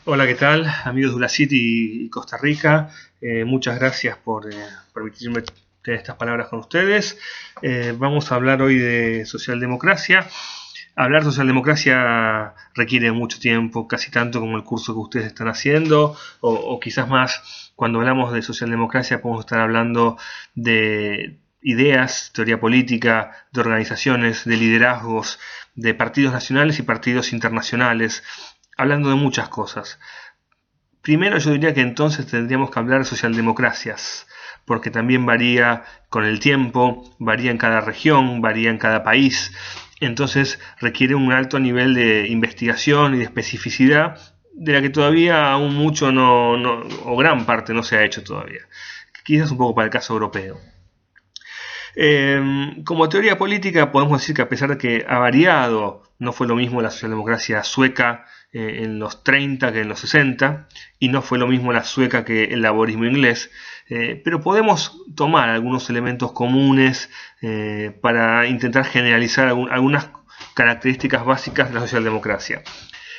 Hola, ¿qué tal? Amigos de Ulacity y Costa Rica, muchas gracias por permitirme tener estas palabras con ustedes. Vamos a hablar hoy de socialdemocracia. Hablar de socialdemocracia requiere mucho tiempo, casi tanto como el curso que ustedes están haciendo, o quizás más. Cuando hablamos de socialdemocracia podemos estar hablando de ideas, teoría política, de organizaciones, de liderazgos, de partidos nacionales y partidos internacionales, hablando de muchas cosas. Primero yo diría que entonces tendríamos que hablar de socialdemocracias, porque también varía con el tiempo, varía en cada región, varía en cada país, entonces requiere un alto nivel de investigación y de especificidad de la que todavía aún mucho o gran parte no se ha hecho todavía. Quizás un poco para el caso europeo. Como teoría política podemos decir que a pesar de que ha variado, no fue lo mismo la socialdemocracia sueca en los 30 que en los 60, y no fue lo mismo la sueca que el laborismo inglés, pero podemos tomar algunos elementos comunes para intentar generalizar algunas características básicas de la socialdemocracia.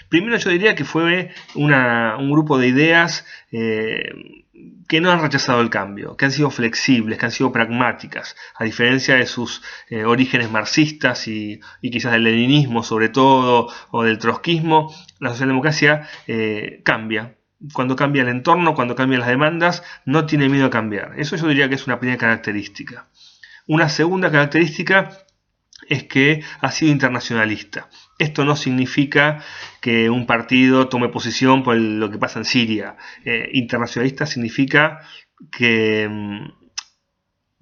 Primero yo diría que fue un grupo de ideas que no han rechazado el cambio, que han sido flexibles, que han sido pragmáticas, a diferencia de sus orígenes marxistas y quizás del leninismo sobre todo, o del trotskismo. La socialdemocracia cambia. Cuando cambia el entorno, cuando cambian las demandas, no tiene miedo a cambiar. Eso yo diría que es una primera característica. Una segunda característica es que ha sido internacionalista. Esto no significa que un partido tome posición por lo que pasa en Siria. Internacionalista significa que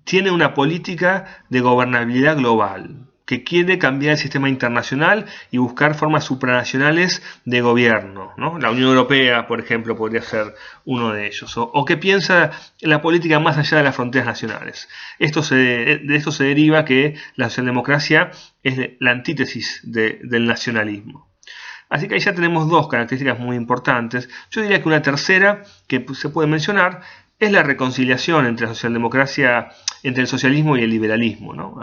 tiene una política de gobernabilidad global, que quiere cambiar el sistema internacional y buscar formas supranacionales de gobierno, ¿no? La Unión Europea, por ejemplo, podría ser uno de ellos, o que piensa la política más allá de las fronteras nacionales. De esto se deriva que la socialdemocracia es la antítesis del nacionalismo. Así que ahí ya tenemos dos características muy importantes. Yo diría que una tercera que se puede mencionar es la reconciliación entre la socialdemocracia, entre el socialismo y el liberalismo, ¿no?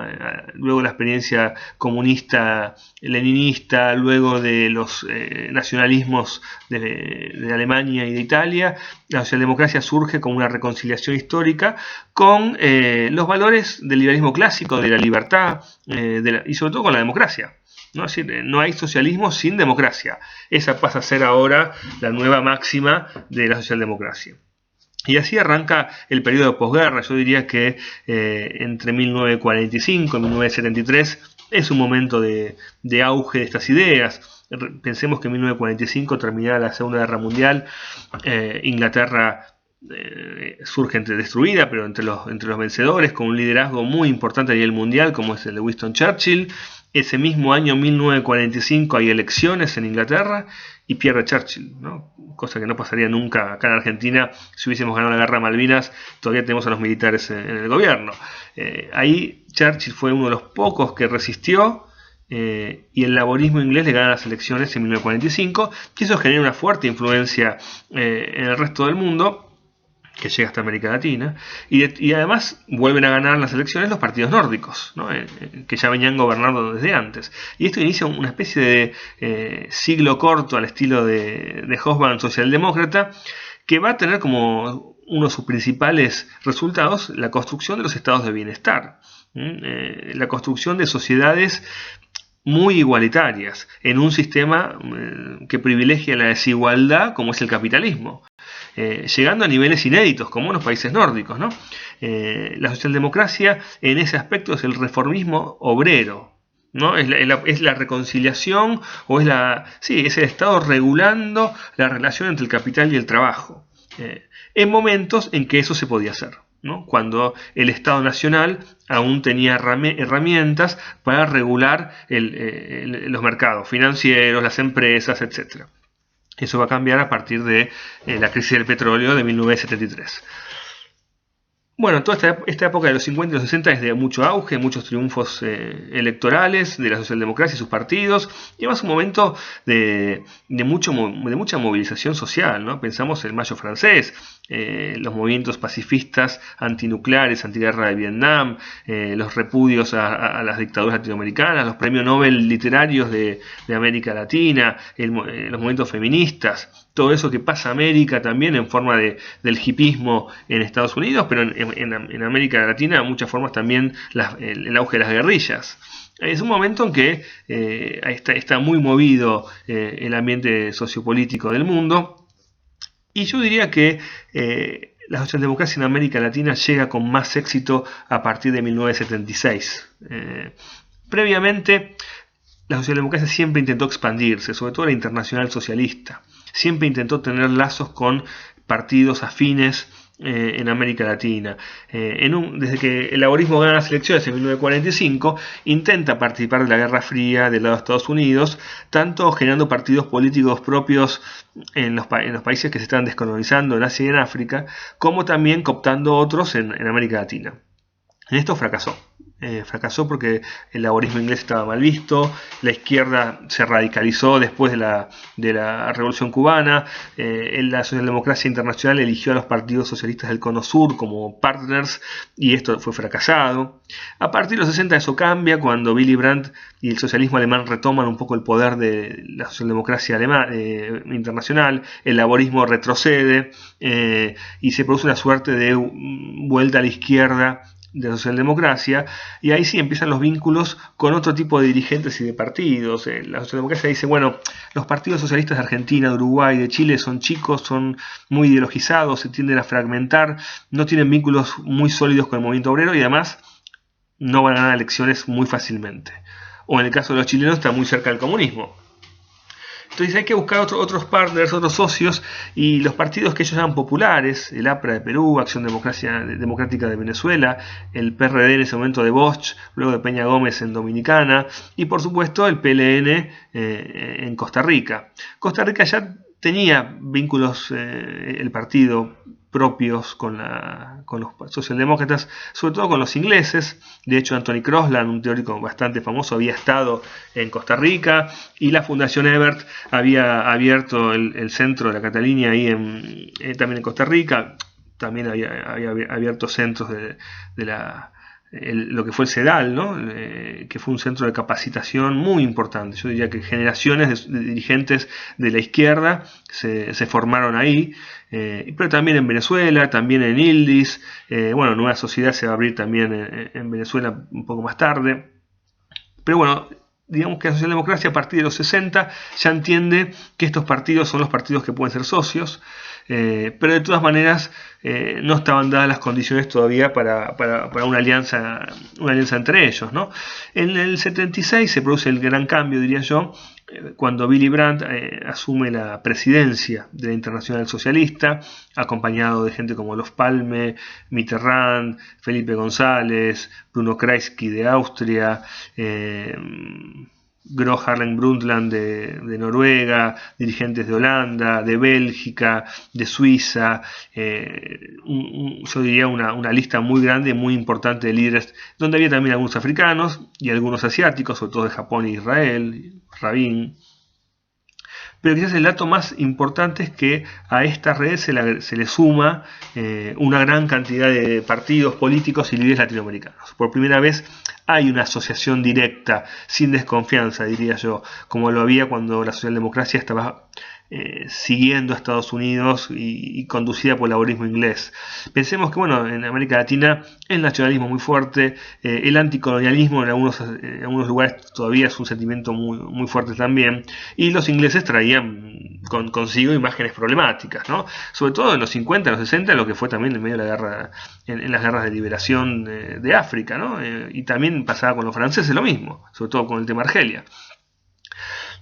Luego la experiencia comunista, leninista, luego de los nacionalismos de Alemania y de Italia, la socialdemocracia surge como una reconciliación histórica con los valores del liberalismo clásico, de la libertad y sobre todo con la democracia. ¿No? Es decir, no hay socialismo sin democracia. Esa pasa a ser ahora la nueva máxima de la socialdemocracia. Y así arranca el periodo de posguerra. Yo diría que entre 1945 y 1973 es un momento de auge de estas ideas. Pensemos que en 1945 terminada la Segunda Guerra Mundial, Inglaterra surge destruida, pero entre los vencedores, con un liderazgo muy importante a nivel mundial, como es el de Winston Churchill. Ese mismo año, 1945, hay elecciones en Inglaterra y pierde Churchill, ¿no? Cosa que no pasaría nunca acá en Argentina. Si hubiésemos ganado la guerra de Malvinas, todavía tenemos a los militares en el gobierno. Ahí Churchill fue uno de los pocos que resistió, y el laborismo inglés le gana las elecciones en 1945, y eso genera una fuerte influencia en el resto del mundo, que llega hasta América Latina, y además vuelven a ganar las elecciones los partidos nórdicos, ¿no? Que ya venían gobernando desde antes. Y esto inicia una especie de siglo corto al estilo de Hobsbawm socialdemócrata, que va a tener como uno de sus principales resultados la construcción de los estados de bienestar, la construcción de sociedades muy igualitarias en un sistema que privilegia la desigualdad, como es el capitalismo. Llegando a niveles inéditos, como en los países nórdicos, ¿no? La socialdemocracia en ese aspecto es el reformismo obrero, ¿no? Es la reconciliación, o es el Estado regulando la relación entre el capital y el trabajo, en momentos en que eso se podía hacer, ¿no? Cuando el Estado Nacional aún tenía herramientas para regular los mercados financieros, las empresas, etc. Eso va a cambiar a partir de la crisis del petróleo de 1973. Bueno, toda esta época de los 50 y los 60 es de mucho auge, muchos triunfos electorales de la socialdemocracia y sus partidos, y además un momento de mucha movilización social, ¿no? Pensamos en el Mayo francés, los movimientos pacifistas antinucleares, antiguerra de Vietnam, los repudios a las dictaduras latinoamericanas, los premios Nobel literarios de América Latina, los movimientos feministas, todo eso que pasa a América también en forma del hipismo en Estados Unidos, pero en América Latina en muchas formas también el auge de las guerrillas. Es un momento en que está muy movido el ambiente sociopolítico del mundo, y yo diría que la socialdemocracia en América Latina llega con más éxito a partir de 1976. Previamente, la socialdemocracia siempre intentó expandirse, sobre todo la internacional socialista. Siempre intentó tener lazos con partidos afines en América Latina. Desde que el laborismo gana las elecciones en 1945, intenta participar de la Guerra Fría del lado de Estados Unidos, tanto generando partidos políticos propios en los países que se están descolonizando en Asia y en África, como también cooptando otros en América Latina. En esto fracasó. Fracasó porque el laborismo inglés estaba mal visto, la izquierda se radicalizó después de la Revolución Cubana, la socialdemocracia internacional eligió a los partidos socialistas del Cono Sur como partners y esto fue fracasado. A partir de los 60 eso cambia cuando Willy Brandt y el socialismo alemán retoman un poco el poder de la socialdemocracia internacional, el laborismo retrocede y se produce una suerte de vuelta a la izquierda de la socialdemocracia, y ahí sí empiezan los vínculos con otro tipo de dirigentes y de partidos. La socialdemocracia dice, bueno, los partidos socialistas de Argentina, de Uruguay, de Chile son chicos, son muy ideologizados, se tienden a fragmentar, no tienen vínculos muy sólidos con el movimiento obrero y además no van a ganar elecciones muy fácilmente. O en el caso de los chilenos está muy cerca del comunismo. Entonces hay que buscar otros partners, otros socios, y los partidos que ellos llaman populares, el APRA de Perú, Acción Democrática de Venezuela, el PRD en ese momento de Bosch, luego de Peña Gómez en Dominicana, y por supuesto el PLN en Costa Rica. Costa Rica ya tenía vínculos, el partido, propios con los socialdemócratas, sobre todo con los ingleses. De hecho, Anthony Crosland, un teórico bastante famoso, había estado en Costa Rica, y la Fundación Ebert había abierto el centro de la Catalina ahí también en Costa Rica. También había abierto centros de lo que fue el CEDAL, ¿no? Que fue un centro de capacitación muy importante. Yo diría que generaciones de dirigentes de la izquierda se formaron ahí, pero también en Venezuela, también en Ildis. Bueno, Nueva Sociedad se va a abrir también en Venezuela un poco más tarde. Pero bueno, digamos que la socialdemocracia a partir de los 60 ya entiende que estos partidos son los partidos que pueden ser socios, pero de todas maneras no estaban dadas las condiciones todavía para una alianza entre ellos, ¿no? En el 76 se produce el gran cambio, diría yo, cuando Willy Brandt asume la presidencia de la Internacional Socialista, acompañado de gente como Olof Palme, Mitterrand, Felipe González, Bruno Kreisky de Austria, Gro Harlem Brundtland de Noruega, dirigentes de Holanda, de Bélgica, de Suiza, yo diría una lista muy grande, muy importante de líderes, donde había también algunos africanos y algunos asiáticos, sobre todo de Japón e Israel, Rabin. Pero quizás el dato más importante es que a esta red se le suma una gran cantidad de partidos políticos y líderes latinoamericanos. Por primera vez hay una asociación directa, sin desconfianza, diría yo, como lo había cuando la socialdemocracia estaba siguiendo a Estados Unidos y conducida por el laborismo inglés. Pensemos que, bueno, en América Latina el nacionalismo muy fuerte, el anticolonialismo en algunos lugares todavía es un sentimiento muy, muy fuerte también, y los ingleses traían consigo imágenes problemáticas, ¿no? Sobre todo en los 50, en los 60, lo que fue también en medio de la guerra, en las guerras de liberación de África, ¿no? Y también pasaba con los franceses lo mismo, sobre todo con el tema Argelia.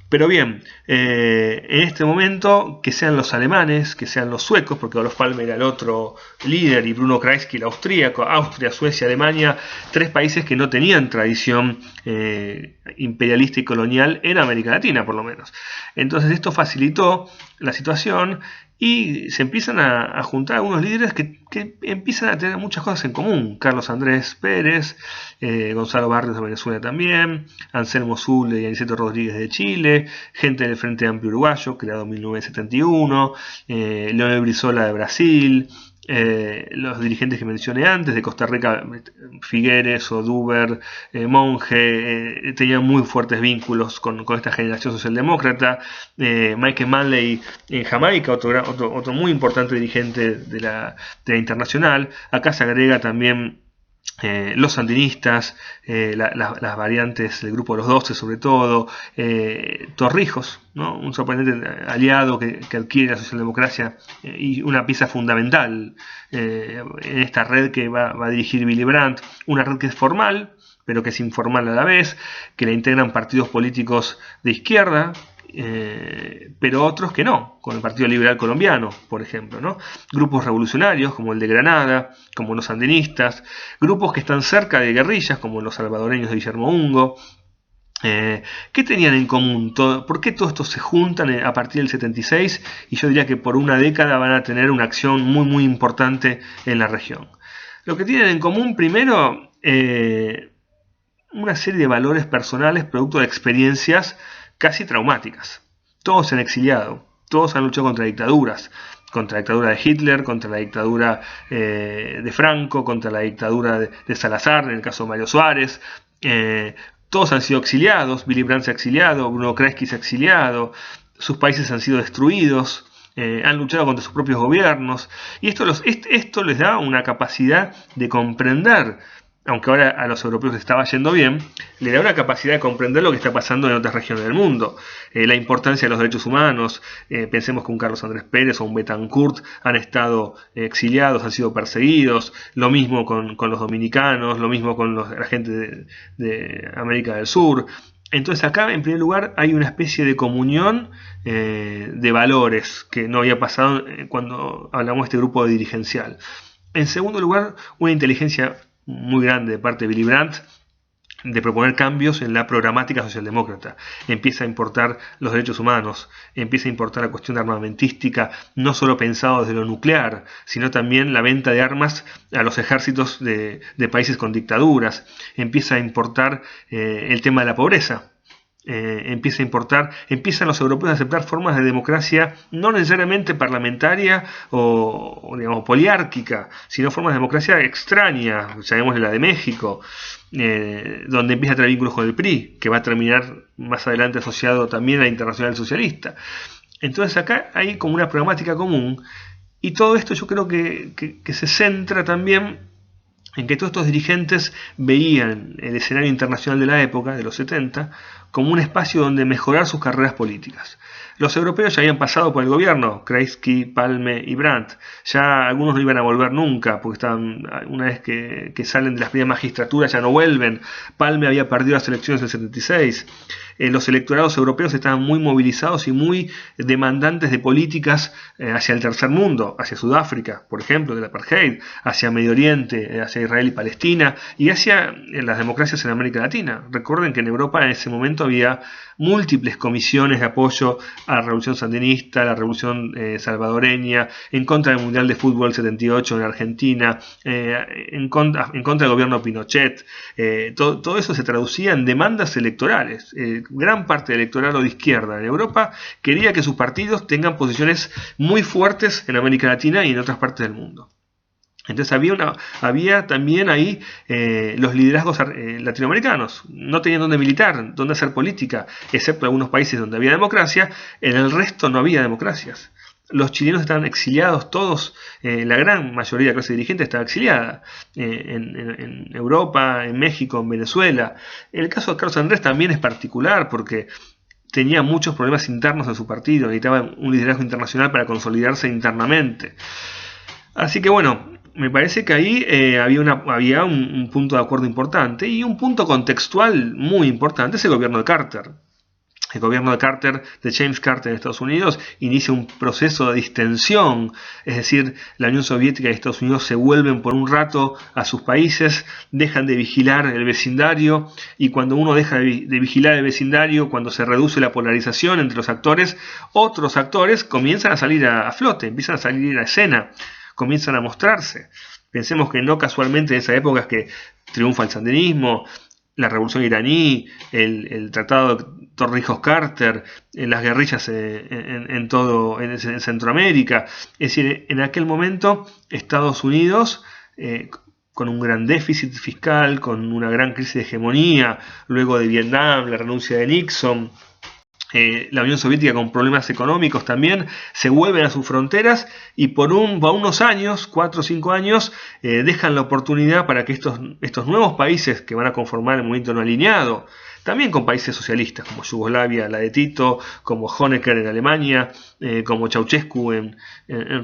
Pero bien, en este momento, que sean los alemanes, que sean los suecos, porque Olof Palme era el otro líder, y Bruno Kreisky el austríaco, Austria, Suecia, Alemania, tres países que no tenían tradición imperialista y colonial en América Latina, por lo menos. Entonces esto facilitó la situación y se empiezan a juntar algunos líderes que empiezan a tener muchas cosas en común. Carlos Andrés Pérez, Gonzalo Barrios de Venezuela también, Anselmo Zule y Aniceto Rodríguez de Chile, gente del Frente Amplio Uruguayo, creado en 1971, Leonel Brizola de Brasil, los dirigentes que mencioné antes, de Costa Rica, Figueres, Oduber, Monge, tenían muy fuertes vínculos con esta generación socialdemócrata. Michael Manley en Jamaica, otro muy importante dirigente de la Internacional. Acá se agrega también los sandinistas, las variantes del grupo de los 12 sobre todo, Torrijos, ¿no? Un sorprendente aliado que adquiere la socialdemocracia y una pieza fundamental en esta red que va a dirigir Willy Brandt, una red que es formal pero que es informal a la vez, que la integran partidos políticos de izquierda, pero otros que no, con el Partido Liberal Colombiano, por ejemplo, ¿no? Grupos revolucionarios como el de Granada, como los sandinistas, grupos que están cerca de guerrillas como los salvadoreños de Guillermo Ungo. ¿Qué tenían en común? ¿Por qué todos estos se juntan a partir del 76? Y yo diría que por una década van a tener una acción muy importante en la región. Lo que tienen en común, primero, una serie de valores personales producto de experiencias casi traumáticas. Todos se han exiliado, todos han luchado contra dictaduras, contra la dictadura de Hitler, contra la dictadura de Franco, contra la dictadura de Salazar, en el caso de Mario Suárez. Todos han sido exiliados, Willy Brandt se ha exiliado, Bruno Kreisky se ha exiliado, sus países han sido destruidos, han luchado contra sus propios gobiernos, y esto les da una capacidad de comprender, aunque ahora a los europeos les estaba yendo bien, le da una capacidad de comprender lo que está pasando en otras regiones del mundo. La importancia de los derechos humanos, pensemos que un Carlos Andrés Pérez o un Betancourt han estado exiliados, han sido perseguidos, lo mismo con los dominicanos, lo mismo con la gente de América del Sur. Entonces acá, en primer lugar, hay una especie de comunión de valores que no había pasado cuando hablamos de este grupo dirigencial. En segundo lugar, una inteligencia muy grande de parte de Willy Brandt de proponer cambios en la programática socialdemócrata. Empieza a importar los derechos humanos, empieza a importar la cuestión armamentística, no solo pensado desde lo nuclear, sino también la venta de armas a los ejércitos de países con dictaduras, empieza a importar el tema de la pobreza. Empiezan los europeos a aceptar formas de democracia no necesariamente parlamentaria o digamos poliárquica, sino formas de democracia extraña, llamémosle la de México, donde empieza a tener vínculos con el PRI, que va a terminar más adelante asociado también a la Internacional Socialista. Entonces acá hay como una programática común, y todo esto yo creo que se centra también en que todos estos dirigentes veían el escenario internacional de la época, de los 70, como un espacio donde mejorar sus carreras políticas. Los europeos ya habían pasado por el gobierno, Kreisky, Palme y Brandt. Ya algunos no iban a volver nunca, porque estaban, una vez que salen de las primeras magistraturas ya no vuelven. Palme había perdido las elecciones del 76. Los electorados europeos estaban muy movilizados y muy demandantes de políticas hacia el tercer mundo, hacia Sudáfrica, por ejemplo, del apartheid, hacia Medio Oriente, hacia Israel y Palestina, y hacia las democracias en América Latina. Recuerden que en Europa en ese momento había múltiples comisiones de apoyo a la revolución sandinista, a la revolución salvadoreña, en contra del Mundial de Fútbol 78 en Argentina, en contra del gobierno de Pinochet. Todo eso se traducía en demandas electorales. Gran parte del electorado de izquierda en Europa quería que sus partidos tengan posiciones muy fuertes en América Latina y en otras partes del mundo. Entonces había también ahí los liderazgos latinoamericanos. No tenían dónde militar, dónde hacer política, excepto algunos países donde había democracia. En el resto no había democracias. Los chilenos estaban exiliados todos, la gran mayoría de la clase dirigente estaba exiliada en Europa, en México, en Venezuela. El caso de Carlos Andrés también es particular porque tenía muchos problemas internos en su partido, necesitaba un liderazgo internacional para consolidarse internamente. Así que bueno, me parece que ahí había un punto de acuerdo importante y un punto contextual muy importante es el gobierno de Carter. el gobierno de James Carter en Estados Unidos, inicia un proceso de distensión, es decir, la Unión Soviética y Estados Unidos se vuelven por un rato a sus países, dejan de vigilar el vecindario, y cuando uno deja de vigilar el vecindario, cuando se reduce la polarización entre los actores, otros actores comienzan a salir a flote, empiezan a salir a escena, comienzan a mostrarse. Pensemos que no casualmente en esa época es que triunfa el sandinismo, la revolución iraní, el tratado de Torrijos-Carter, las guerrillas en Centroamérica. Es decir, en aquel momento Estados Unidos, con un gran déficit fiscal, con una gran crisis de hegemonía, luego de Vietnam, la renuncia de Nixon, la Unión Soviética con problemas económicos también, se vuelven a sus fronteras y por unos años, 4 o 5 años, dejan la oportunidad para que estos nuevos países que van a conformar el movimiento no alineado, también con países socialistas como Yugoslavia, la de Tito, como Honecker en Alemania, como Ceausescu en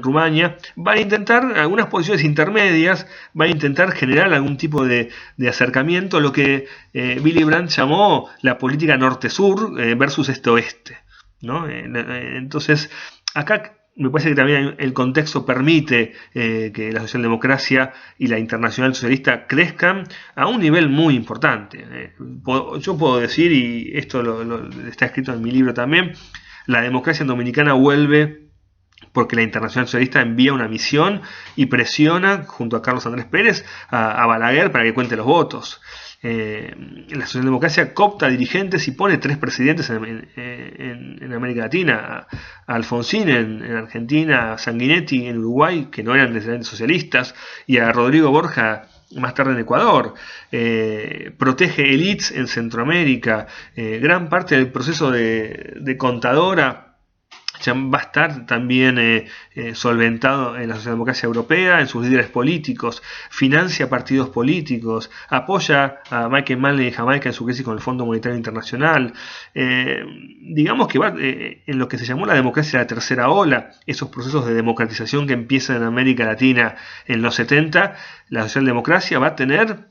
Rumania, van a intentar algunas posiciones intermedias, van a intentar generar algún tipo de acercamiento a lo que Willy Brandt llamó la política norte-sur versus este-oeste, ¿no? Entonces, acá me parece que también el contexto permite que la socialdemocracia y la internacional socialista crezcan a un nivel muy importante. Yo puedo decir, y esto está escrito en mi libro también, la democracia dominicana vuelve porque la Internacional Socialista envía una misión y presiona, junto a Carlos Andrés Pérez, a Balaguer para que cuente los votos. La socialdemocracia coopta dirigentes y pone 3 presidentes en América Latina: a Alfonsín en Argentina, a Sanguinetti en Uruguay, que no eran necesariamente socialistas, y a Rodrigo Borja más tarde en Ecuador. Protege élites en Centroamérica. Gran parte del proceso de Contadora ya va a estar también solventado en la socialdemocracia europea, en sus líderes políticos, financia partidos políticos, apoya a Michael Manley en Jamaica en su crisis con el Fondo Monetario Internacional. Digamos que va en lo que se llamó la democracia de la tercera ola, esos procesos de democratización que empiezan en América Latina en los 70, la socialdemocracia va a tener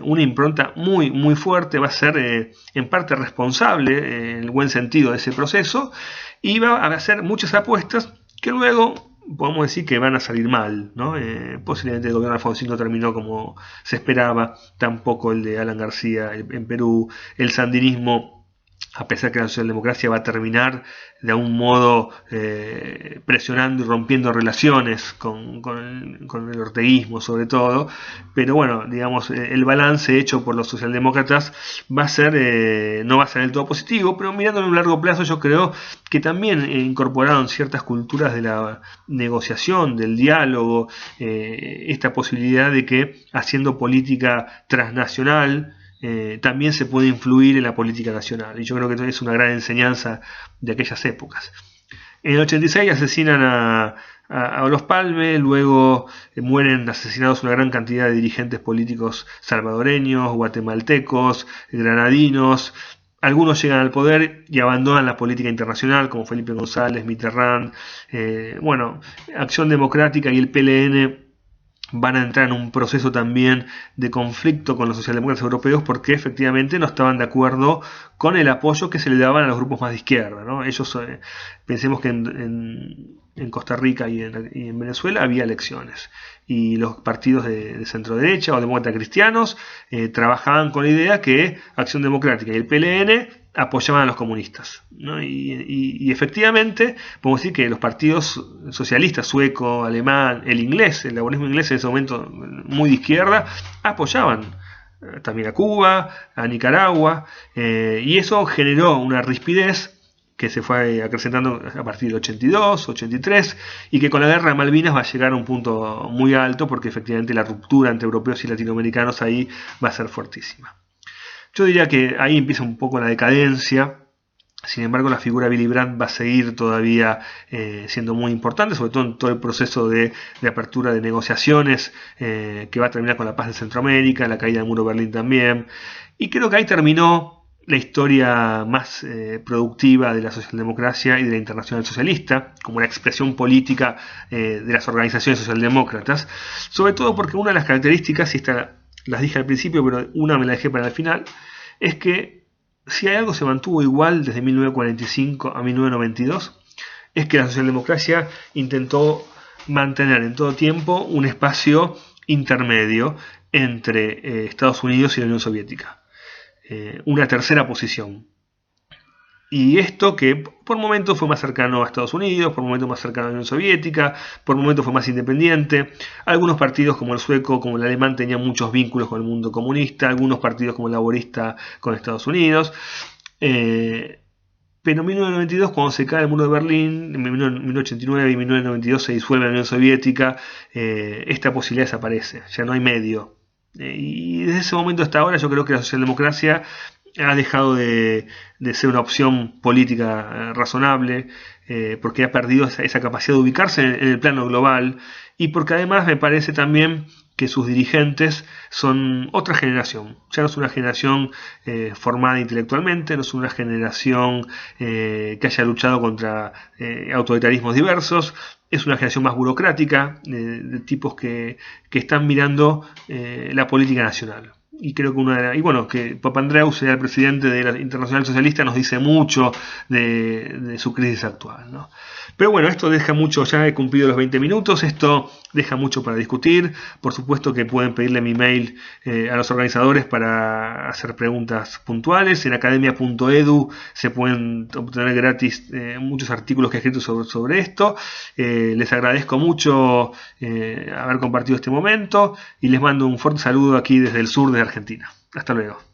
una impronta muy, muy fuerte, va a ser en parte responsable, en el buen sentido, de ese proceso, y va a hacer muchas apuestas que luego podemos decir que van a salir mal, ¿no? Posiblemente el gobierno de Alfonsín no terminó como se esperaba, tampoco el de Alan García en Perú, el sandinismo, a pesar que la socialdemocracia va a terminar de algún modo presionando y rompiendo relaciones con el orteguismo sobre todo, pero bueno, digamos, el balance hecho por los socialdemócratas va a ser, no va a ser del todo positivo, pero mirándolo en un largo plazo yo creo que también incorporaron ciertas culturas de la negociación, del diálogo, esta posibilidad de que haciendo política transnacional también se puede influir en la política nacional, y yo creo que es una gran enseñanza de aquellas épocas. En el 86 asesinan a Olof Palme, luego mueren asesinados una gran cantidad de dirigentes políticos salvadoreños, guatemaltecos, granadinos. Algunos llegan al poder y abandonan la política internacional, como Felipe González, Mitterrand. Acción Democrática y el PLN van a entrar en un proceso también de conflicto con los socialdemócratas europeos porque efectivamente no estaban de acuerdo con el apoyo que se le daban a los grupos más de izquierda, ¿no? Ellos, pensemos que en Costa Rica y en Venezuela había elecciones y los partidos de centro derecha o demócratas cristianos trabajaban con la idea que Acción Democrática y el PLN apoyaban a los comunistas, ¿no? Y efectivamente podemos decir que los partidos socialistas, sueco, alemán, el inglés, el laborismo inglés en ese momento muy de izquierda, apoyaban también a Cuba, a Nicaragua, y eso generó una rispidez que se fue acrecentando a partir del 82, 83, y que con la guerra de Malvinas va a llegar a un punto muy alto porque efectivamente la ruptura entre europeos y latinoamericanos ahí va a ser fuertísima. Yo diría que ahí empieza un poco la decadencia. Sin embargo, la figura de Willy Brandt va a seguir todavía siendo muy importante, sobre todo en todo el proceso de apertura de negociaciones que va a terminar con la paz de Centroamérica, la caída del muro de Berlín también. Y creo que ahí terminó la historia más productiva de la socialdemocracia y de la Internacional Socialista, como una expresión política de las organizaciones socialdemócratas, sobre todo porque una de las características, y esta las dije al principio, pero una me la dejé para el final, es que si hay algo que se mantuvo igual desde 1945 a 1992, es que la socialdemocracia intentó mantener en todo tiempo un espacio intermedio entre Estados Unidos y la Unión Soviética. Una tercera posición. Y esto que por momentos fue más cercano a Estados Unidos, por momentos más cercano a la Unión Soviética, por momentos fue más independiente. Algunos partidos como el sueco, como el alemán, tenían muchos vínculos con el mundo comunista, algunos partidos como el laborista con Estados Unidos. Pero en 1992, cuando se cae el muro de Berlín, en 1989 y 1992 se disuelve la Unión Soviética, esta posibilidad desaparece, ya no hay medio. Y desde ese momento hasta ahora yo creo que la socialdemocracia ha dejado de ser una opción política razonable, porque ha perdido esa capacidad de ubicarse en el plano global y porque además me parece también que sus dirigentes son otra generación. Ya no es una generación formada intelectualmente, no es una generación que haya luchado contra autoritarismos diversos, es una generación más burocrática, de tipos que están mirando la política nacional. Y creo que que Papandreou sea el presidente de la Internacional Socialista nos dice mucho de su crisis actual, ¿no? Pero bueno, esto deja mucho, ya he cumplido los 20 minutos, esto deja mucho para discutir. Por supuesto que pueden pedirle mi mail a los organizadores para hacer preguntas puntuales. En academia.edu se pueden obtener gratis muchos artículos que he escrito sobre esto. Les agradezco mucho haber compartido este momento y les mando un fuerte saludo aquí desde el sur de Argentina. Hasta luego.